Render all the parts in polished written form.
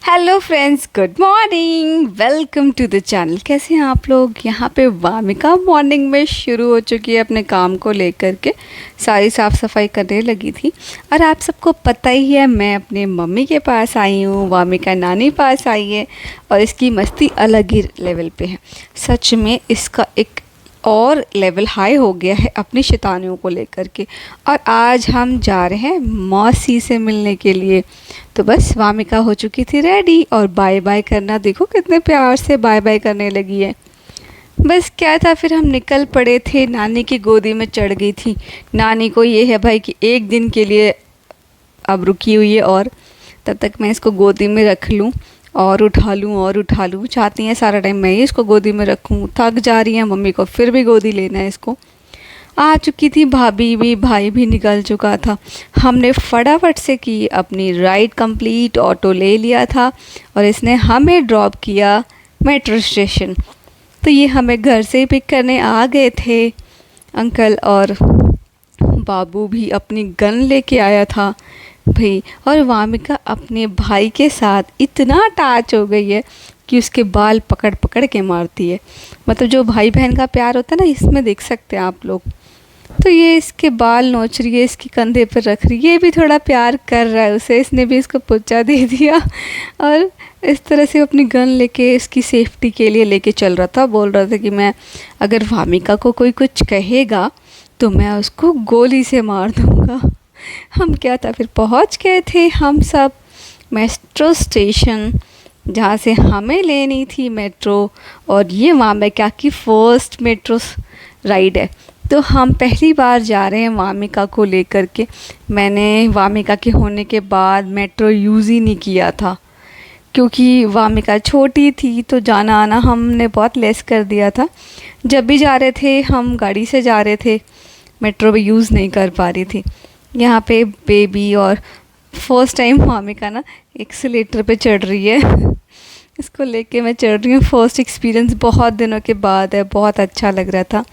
Hello friends, good morning. Welcome to the channel. कैसे हैं आप लोग। यहाँ पे वामिका मॉर्निंग में शुरू हो चुकी है अपने काम को लेकर के। सारी साफ़ सफाई करने लगी थी। और आप सबको पता ही है, मैं अपने मम्मी के पास आई हूँ, वामिका नानी पास आई है। और इसकी मस्ती अलग ही लेवल पे है। सच में इसका एक और लेवल हाई हो गया है अपनी शैतानियों को लेकर के। और आज हम जा रहे हैं मौसी से मिलने के लिए। तो बस वामिका हो चुकी थी रेडी, और बाय बाय करना देखो कितने प्यार से बाय बाय करने लगी है। बस क्या था, फिर हम निकल पड़े थे, नानी की गोदी में चढ़ गई थी। नानी को ये है भाई कि एक दिन के लिए अब रुकी हुई है, और तब तक मैं इसको गोदी में रख लूँ और उठा लूँ। चाहती हैं सारा टाइम मैं ही इसको गोदी में रखूँ। थक जा रही है मम्मी को, फिर भी गोदी लेना है इसको। आ चुकी थी भाभी भी, भाई भी निकल चुका था। हमने फटाफट से की अपनी राइड कंप्लीट, ऑटो ले लिया था और इसने हमें ड्रॉप किया मेट्रो स्टेशन। तो ये हमें घर से ही पिक करने आ गए थे अंकल, और बाबू भी अपनी गन लेके आया था भाई। और वामिका अपने भाई के साथ इतना अटैच हो गई है कि उसके बाल पकड़ पकड़ के मारती है। मतलब जो भाई बहन का प्यार होता है ना, इसमें देख सकते हैं आप लोग। तो ये इसके बाल नोच रही है, इसके कंधे पर रख रही है, ये भी थोड़ा प्यार कर रहा है उसे। इसने भी इसको पुच्चा दे दिया और इस तरह से अपनी गन लेके इसकी सेफ्टी के लिए लेके चल रहा था। बोल रहा था कि मैं अगर वामिका को कोई कुछ कहेगा तो मैं उसको गोली से मार दूँगा। हम क्या था, फिर पहुंच गए थे हम सब मेट्रो स्टेशन, जहाँ से हमें लेनी थी मेट्रो। और ये वामिका की फ़र्स्ट मेट्रो राइड है। तो हम पहली बार जा रहे हैं वामिका को लेकर के। मैंने वामिका के होने के बाद मेट्रो यूज़ ही नहीं किया था, क्योंकि वामिका छोटी थी तो जाना आना हमने बहुत लेस कर दिया था। जब भी जा रहे थे हम गाड़ी से जा रहे थे, मेट्रो भी यूज़ नहीं कर पा रही थी। यहाँ पे बेबी और फर्स्ट टाइम वामिका ना एक्सीलेटर पे चढ़ रही है। इसको लेके मैं चढ़ रही हूँ। फर्स्ट एक्सपीरियंस बहुत दिनों के बाद है, बहुत अच्छा लग रहा था।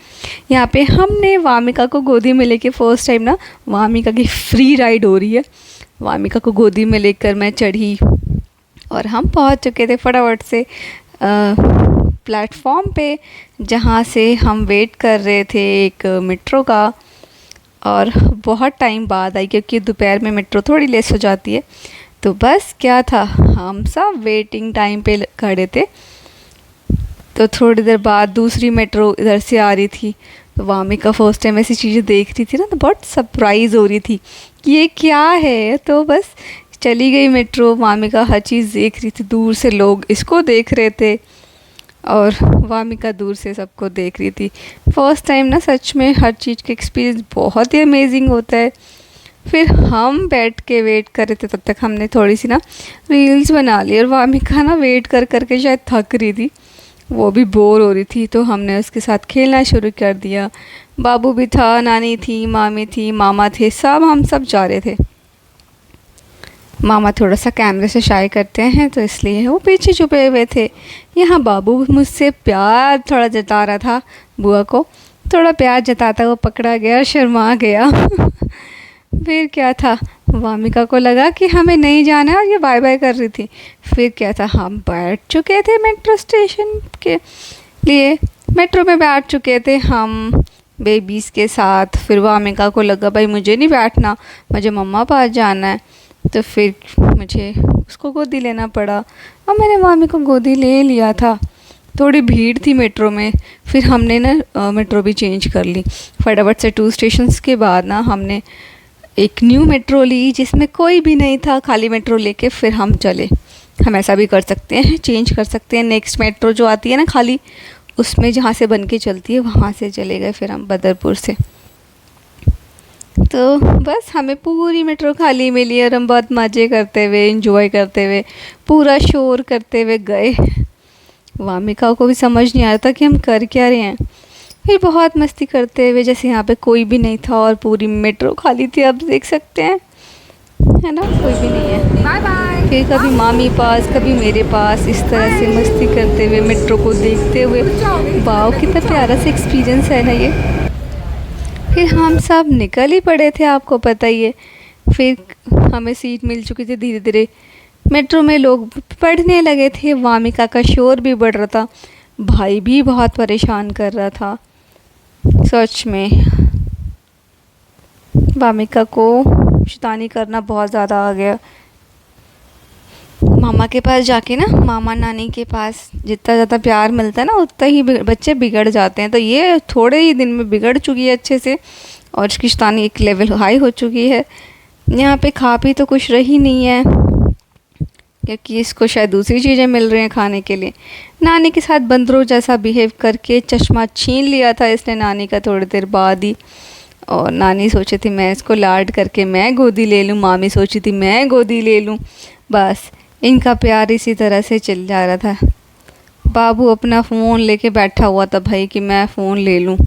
यहाँ पे हमने वामिका को गोदी में लेके फर्स्ट टाइम ना, वामिका की फ्री राइड हो रही है। वामिका को गोदी में लेकर मैं चढ़ी और हम पहुँच चुके थे फटाफट से प्लेटफॉर्म पे, जहाँ से हम वेट कर रहे थे एक मेट्रो का। और बहुत टाइम बाद आई, क्योंकि दोपहर में मेट्रो थोड़ी लेस हो जाती है। तो बस क्या था, हम सब वेटिंग टाइम पे खड़े थे। तो थोड़ी देर बाद दूसरी मेट्रो इधर से आ रही थी। तो वामिका फर्स्ट टाइम ऐसी चीज़ें देख रही थी ना, तो बहुत सरप्राइज़ हो रही थी कि ये क्या है। तो बस चली गई मेट्रो। वामिका हर चीज़ देख रही थी, दूर से लोग इसको देख रहे थे और वामिका दूर से सबको देख रही थी। फर्स्ट टाइम ना, सच में हर चीज़ का एक्सपीरियंस बहुत ही अमेजिंग होता है। फिर हम बैठ के वेट कर रहे थे, तब तक हमने थोड़ी सी ना रील्स बना ली। और वामिका ना वेट कर कर के शायद थक रही थी, वो भी बोर हो रही थी, तो हमने उसके साथ खेलना शुरू कर दिया। बाबू भी था, नानी थी, मामी थी, मामा थे, सब हम सब जा रहे थे। मामा थोड़ा सा कैमरे से शाय करते हैं, तो इसलिए वो पीछे छुपे हुए थे। यहाँ बाबू मुझसे प्यार थोड़ा जता रहा था, बुआ को थोड़ा प्यार जताता वो पकड़ा गया, शर्मा गया। फिर क्या था, वामिका को लगा कि हमें नहीं जाना है और ये बाय बाय कर रही थी। फिर क्या था, हम बैठ चुके थे मेट्रो स्टेशन के लिए, मेट्रो में बैठ चुके थे हम बेबीज़ के साथ। फिर वामिका को लगा भाई मुझे नहीं बैठना, मुझे मम्मा पास जाना है। तो फिर मुझे उसको गोदी लेना पड़ा और मैंने मामी को गोदी ले लिया था। थोड़ी भीड़ थी मेट्रो में, फिर हमने ना मेट्रो भी चेंज कर ली फटाफट से। 2 स्टेशंस के बाद ना हमने एक न्यू मेट्रो ली, जिसमें कोई भी नहीं था, खाली मेट्रो लेके फिर हम चले। हम ऐसा भी कर सकते हैं, चेंज कर सकते हैं। नेक्स्ट मेट्रो जो आती है ना खाली, उसमें जहाँ से बन के चलती है वहाँ से चले गए फिर हम बदरपुर से। तो बस हमें पूरी मेट्रो खाली मिली और हम बहुत मज़े करते हुए, एंजॉय करते हुए, पूरा शोर करते हुए गए। वामिका को भी समझ नहीं आ रहा था कि हम कर क्या रहे हैं। फिर बहुत मस्ती करते हुए, जैसे यहाँ पे कोई भी नहीं था और पूरी मेट्रो खाली थी, आप देख सकते हैं, है ना, कोई भी नहीं है। Bye bye. फिर कभी मामी पास, कभी मेरे पास, इस तरह से मस्ती करते हुए मेट्रो को देखते हुए। वाह, कितना प्यारा सा एक्सपीरियंस है ना ये। फिर हम सब निकल ही पड़े थे, आपको पता ही है। फिर हमें सीट मिल चुकी थी धीरे धीरे। मेट्रो में लोग पढ़ने लगे थे, वामिका का शोर भी बढ़ रहा था, भाई भी बहुत परेशान कर रहा था। सच में वामिका को शैतानी करना बहुत ज़्यादा आ गया। मामा के पास जाके ना, मामा नानी के पास जितना ज़्यादा प्यार मिलता है ना, उतना ही बच्चे बिगड़ जाते हैं। तो ये थोड़े ही दिन में बिगड़ चुकी है अच्छे से, और इसकी शैतानी एक लेवल हाई हो चुकी है। यहाँ पे खा पी तो कुछ रही नहीं है, क्योंकि इसको शायद दूसरी चीज़ें मिल रही हैं खाने के लिए। नानी के साथ बंदरों जैसा बिहेव करके चश्मा छीन लिया था इसने नानी का थोड़ी देर बाद ही। और नानी सोची थी मैं इसको लाड करके मैं गोदी ले लूँ, मामी सोची थी मैं गोदी ले लूँ। बस इनका प्यार इसी तरह से चल जा रहा था। बाबू अपना फ़ोन लेके बैठा हुआ था भाई, कि मैं फ़ोन ले लूँ,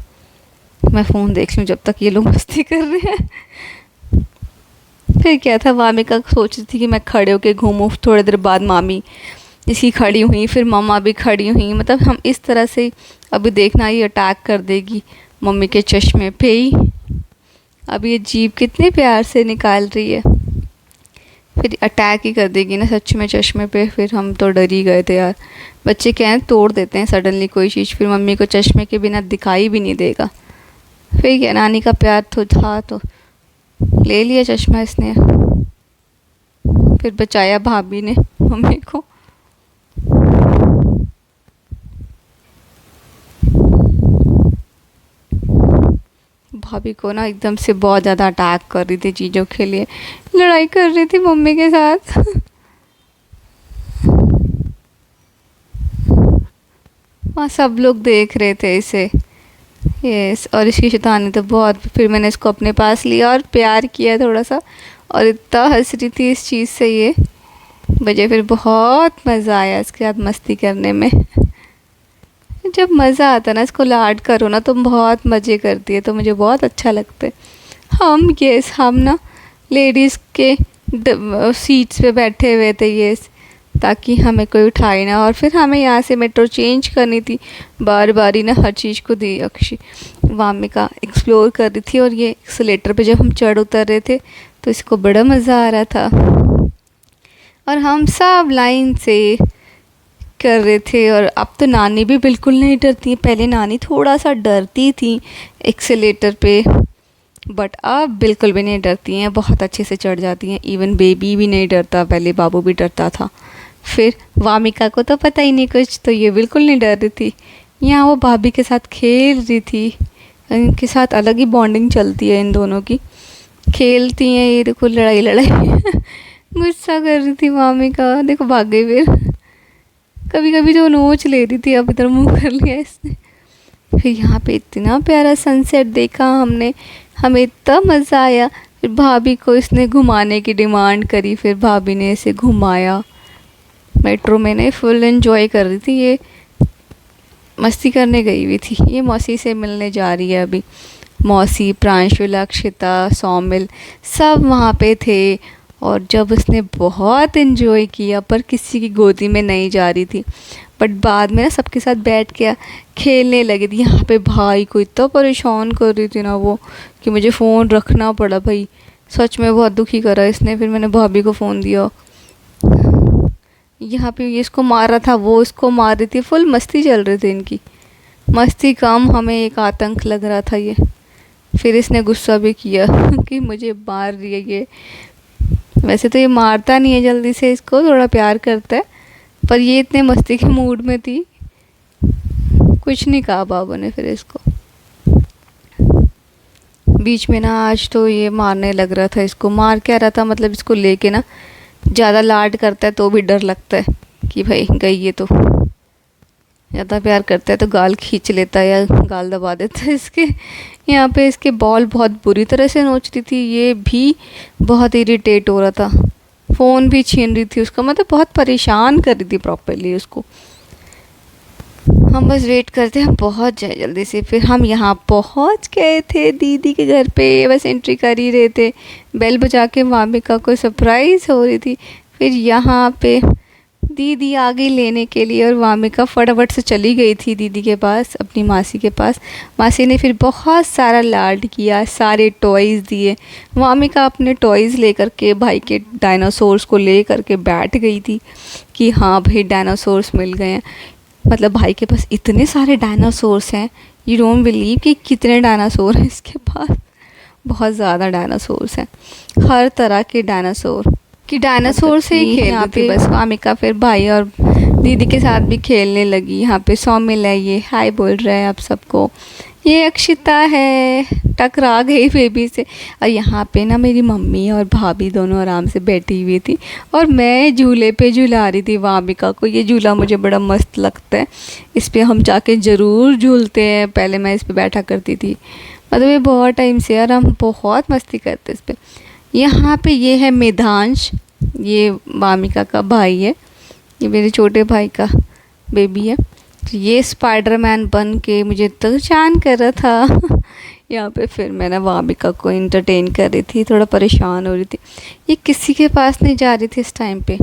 मैं फ़ोन देख लूँ जब तक ये लोग मस्ती कर रहे हैं। फिर क्या था, वामिका सोच रही थी कि मैं खड़े होके घूमूँ। थोड़ी देर बाद मामी इसकी खड़ी हुई, फिर मामा भी खड़ी हुई। मतलब हम इस तरह से अभी देखना, ये अटैक कर देगी मम्मी के चश्मे पे ही। अब ये जीभ कितने प्यार से निकाल रही है, फिर अटैक ही कर देगी ना सच में चश्मे पे। फिर हम तो डर ही गए थे यार। बच्चे क्या हैं, तोड़ देते हैं सडनली कोई चीज़, फिर मम्मी को चश्मे के बिना दिखाई भी नहीं देगा। फिर क्या, नानी का प्यार तो था तो ले लिया चश्मा इसने, फिर बचाया भाभी ने मम्मी को। भाभी को ना एकदम से बहुत ज़्यादा अटैक कर रही थी चीज़ों के लिए, लड़ाई कर रही थी मम्मी के साथ। वहाँ सब लोग देख रहे थे इसे। यस, और इसकी शैतानी तो बहुत। फिर मैंने इसको अपने पास लिया और प्यार किया थोड़ा सा, और इतना हंस रही थी इस चीज़ से ये, मुझे फिर बहुत मज़ा आया इसके साथ मस्ती करने में। जब मज़ा आता है ना, इसको लाड करो ना तो बहुत मज़े करती है, तो मुझे बहुत अच्छा लगता है। हम ना लेडीज़ के सीट्स पे बैठे हुए थे यस, ताकि हमें कोई उठाए ना। और फिर हमें यहाँ से मेट्रो चेंज करनी थी, बार बार ही ना हर चीज़ को दी अक्षी वामिका एक्सप्लोर कर रही थी। और ये एक्सीलेटर पे जब हम चढ़ उतर रहे थे तो इसको बड़ा मज़ा आ रहा था, और हम सब लाइन से कर रहे थे। और अब तो नानी भी बिल्कुल नहीं डरती है, पहले नानी थोड़ा सा डरती थी एक्सीलेटर पे, बट अब बिल्कुल भी नहीं डरती हैं, बहुत अच्छे से चढ़ जाती हैं। इवन बेबी भी नहीं डरता, पहले बाबू भी डरता था। फिर वामिका को तो पता ही नहीं कुछ, तो ये बिल्कुल नहीं डर रही थी। यहाँ वो भाभी के साथ खेल रही थी, इनके साथ अलग ही बॉन्डिंग चलती है इन दोनों की, खेलती हैं ये। देखो लड़ाई गुस्सा कर रही थी वामिका, देखो भाग गई। फिर कभी कभी तो नोच ले रही थी, अब इधर मुँह कर लिया इसने। फिर यहाँ पे इतना प्यारा सनसेट देखा हमने, हमें इतना मज़ा आया। फिर भाभी को इसने घुमाने की डिमांड करी, फिर भाभी ने इसे घुमाया। मेट्रो में ने फुल एंजॉय कर रही थी ये, मस्ती करने गई हुई थी। ये मौसी से मिलने जा रही है अभी। मौसी, प्रांशुला, अक्षिता, सौमिल सब वहाँ पे थे। और जब उसने बहुत एंजॉय किया, पर किसी की गोदी में नहीं जा रही थी, बट बाद में ना सबके साथ बैठ के खेलने लगी थी। यहाँ पे भाई को इतना परेशान कर रही थी ना वो, कि मुझे फ़ोन रखना पड़ा भाई, सच में बहुत दुखी करा इसने। फिर मैंने भाभी को फ़ोन दिया। यहाँ पे ये इसको मार रहा था, वो इसको मार रही थी, फुल मस्ती चल रही थी इनकी। मस्ती कम, हमें एक आतंक लग रहा था ये। फिर इसने गुस्सा भी किया कि मुझे मार रही है ये। वैसे तो ये मारता नहीं है जल्दी से, इसको थोड़ा प्यार करता है, पर ये इतने मस्ती के मूड में थी, कुछ नहीं कहा बाबू ने फिर इसको। बीच में ना आज तो ये मारने लग रहा था इसको, मार क्या रहा था मतलब इसको लेके ना, ज़्यादा लाड करता है तो भी डर लगता है कि भाई गई ये तो, ज़्यादा प्यार करता है तो गाल खींच लेता है या गाल दबा देता है इसके। यहाँ पे इसके बॉल बहुत बुरी तरह से नोच रही थी, ये भी बहुत इरिटेट हो रहा था, फ़ोन भी छीन रही थी उसका, मतलब बहुत परेशान कर रही थी प्रॉपरली उसको। हम बस वेट करते हम पहुँच जाए जल्दी से। फिर हम यहाँ पहुँच गए थे दीदी के घर पे, बस एंट्री कर ही रहे थे, बेल बजा के वामिका को सरप्राइज़ हो रही थी। फिर यहाँ पे दीदी आ गई लेने के लिए और वामिका फटाफट से चली गई थी दीदी के पास, अपनी मासी के पास। मासी ने फिर बहुत सारा लाड किया, सारे टॉयज़ दिए। वामिका अपने टॉयज़ लेकर के भाई के डायनासोर्स को ले करके बैठ गई थी कि हाँ भाई डायनासोर्स मिल गए हैं। मतलब भाई के पास इतने सारे डायनासोर्स हैं, यू डोंट बिलीव कि कितने डायनासोर हैं इसके पास। बहुत ज़्यादा डायनासोर्स हैं, हर तरह के डायनासोर कि डायनासोर से ही खेलती थी बस वामिका। फिर भाई और दीदी के साथ भी खेलने लगी। यहाँ पे सौमिल है, ये हाय बोल रहा है आप सबको। ये अक्षिता है, टकरा गई बेबी से। और यहाँ पे ना मेरी मम्मी और भाभी दोनों आराम से बैठी हुई थी और मैं झूले पे झूला रही थी वामिका को। ये झूला मुझे बड़ा मस्त लगता है, इस पर हम जाके ज़रूर झूलते हैं। पहले मैं इस पर बैठा करती थी, मतलब ये बहुत टाइम से यार हम बहुत मस्ती करते इस पर। यहाँ पे ये है मेधांश, ये वामिका का भाई है, ये मेरे छोटे भाई का बेबी है। तो ये स्पाइडरमैन बन के मुझे परेशान कर रहा था यहाँ पे। फिर मैं ना वामिका को इंटरटेन कर रही थी, थोड़ा परेशान हो रही थी। ये किसी के पास नहीं जा रही थी इस टाइम पे।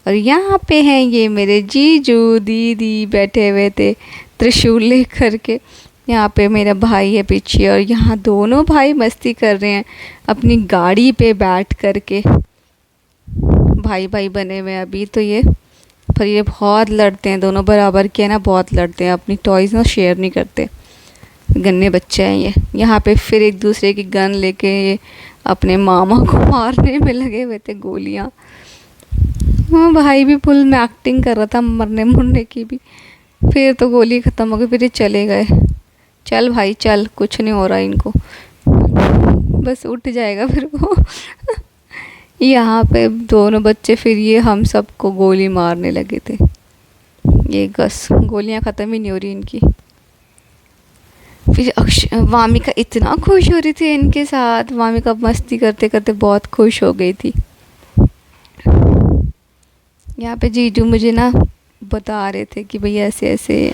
और यहाँ पे हैं ये मेरे जीजू दीदी बैठे हुए थे त्रिशूल ले करके। यहाँ पे मेरा भाई है पीछे और यहाँ दोनों भाई मस्ती कर रहे हैं अपनी गाड़ी पे बैठ कर के। भाई भाई बने हुए अभी तो ये, पर ये बहुत लड़ते हैं, दोनों बराबर के ना बहुत लड़ते हैं, अपनी टॉयज़ ना शेयर नहीं करते। गन्ने बच्चे हैं ये। यहाँ पे फिर एक दूसरे की गन लेके ये अपने मामा को मारने में लगे हुए थे, गोलियाँ। हाँ भाई भी फुल में एक्टिंग कर रहा था मरने मुरने की भी। फिर तो गोली ख़त्म हो गई, फिर ये चले गए। चल भाई चल, कुछ नहीं हो रहा इनको, बस उठ जाएगा फिर वो यहाँ पे दोनों बच्चे फिर ये हम सबको गोली मारने लगे थे। ये बस गोलियाँ ख़त्म ही नहीं हो रही इनकी। फिर वामिका इतना खुश हो रही थी इनके साथ, वामिका मस्ती करते करते बहुत खुश हो गई थी। यहाँ पे जीजू मुझे ना बता रहे थे कि भैया ऐसे ऐसे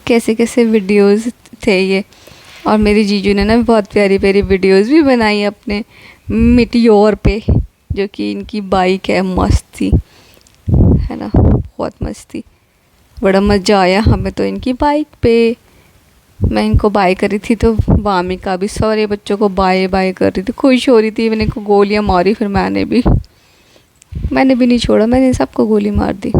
कैसे कैसे वीडियोस थे ये। और मेरी जीजू ने ना बहुत प्यारी प्यारी वीडियोस भी बनाई अपने मिटियोर पे, जो कि इनकी बाइक है, मस्त थी है ना, बहुत मस्त थी। बड़ा मज़ा आया हमें तो इनकी बाइक पे। मैं इनको बाय करी थी तो वामिका भी सारे बच्चों को बाय बाय कर रही थी, खुश हो रही थी। मैंने इनको गोलियां मारी, फिर मैंने भी नहीं छोड़ा, मैंने सबको गोली मार दी।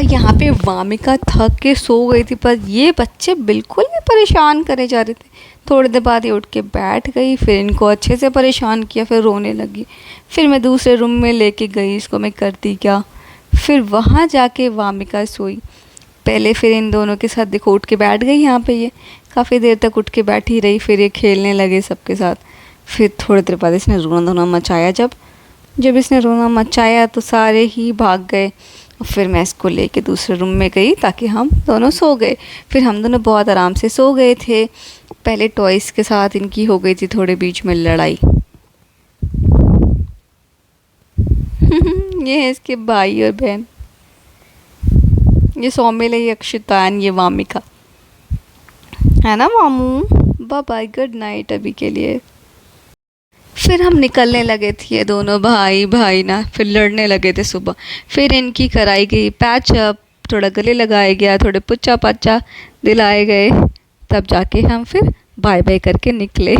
यहाँ पे वामिका थक के सो गई थी, पर ये बच्चे बिल्कुल भी परेशान करे जा रहे थे। थोड़ी देर बाद ये उठ के बैठ गई, फिर इनको अच्छे से परेशान किया, फिर रोने लगी। फिर मैं दूसरे रूम में लेके गई इसको, मैं करती क्या। फिर वहाँ जाके वामिका सोई पहले, फिर इन दोनों के साथ देखो उठ के बैठ गई। यहाँ पे ये काफ़ी देर तक उठ के बैठी रही, फिर ये खेलने लगे सबके साथ। फिर थोड़ी देर बाद इसने रोना धोना मचाया। जब इसने रोना मचाया तो सारे ही भाग गए। फिर मैं इसको लेके दूसरे रूम में गई ताकि हम दोनों सो गए। फिर हम दोनों बहुत आराम से सो गए थे। पहले टॉयज़ के साथ इनकी हो गई थी थोड़े बीच में लड़ाई ये है इसके भाई और बहन, ये सौमिल है, ये अक्षितान, ये वामिका है ना मामू। बाय बाय, गुड नाइट अभी के लिए। फिर हम निकलने लगे थे ये दोनों भाई ना, फिर लड़ने लगे थे सुबह। फिर इनकी कराई गई पैचअप, थोड़ा गले लगाया गया, थोड़े पुच्चा पाचा दिलाए गए, तब जाके हम फिर बाय बाय करके निकले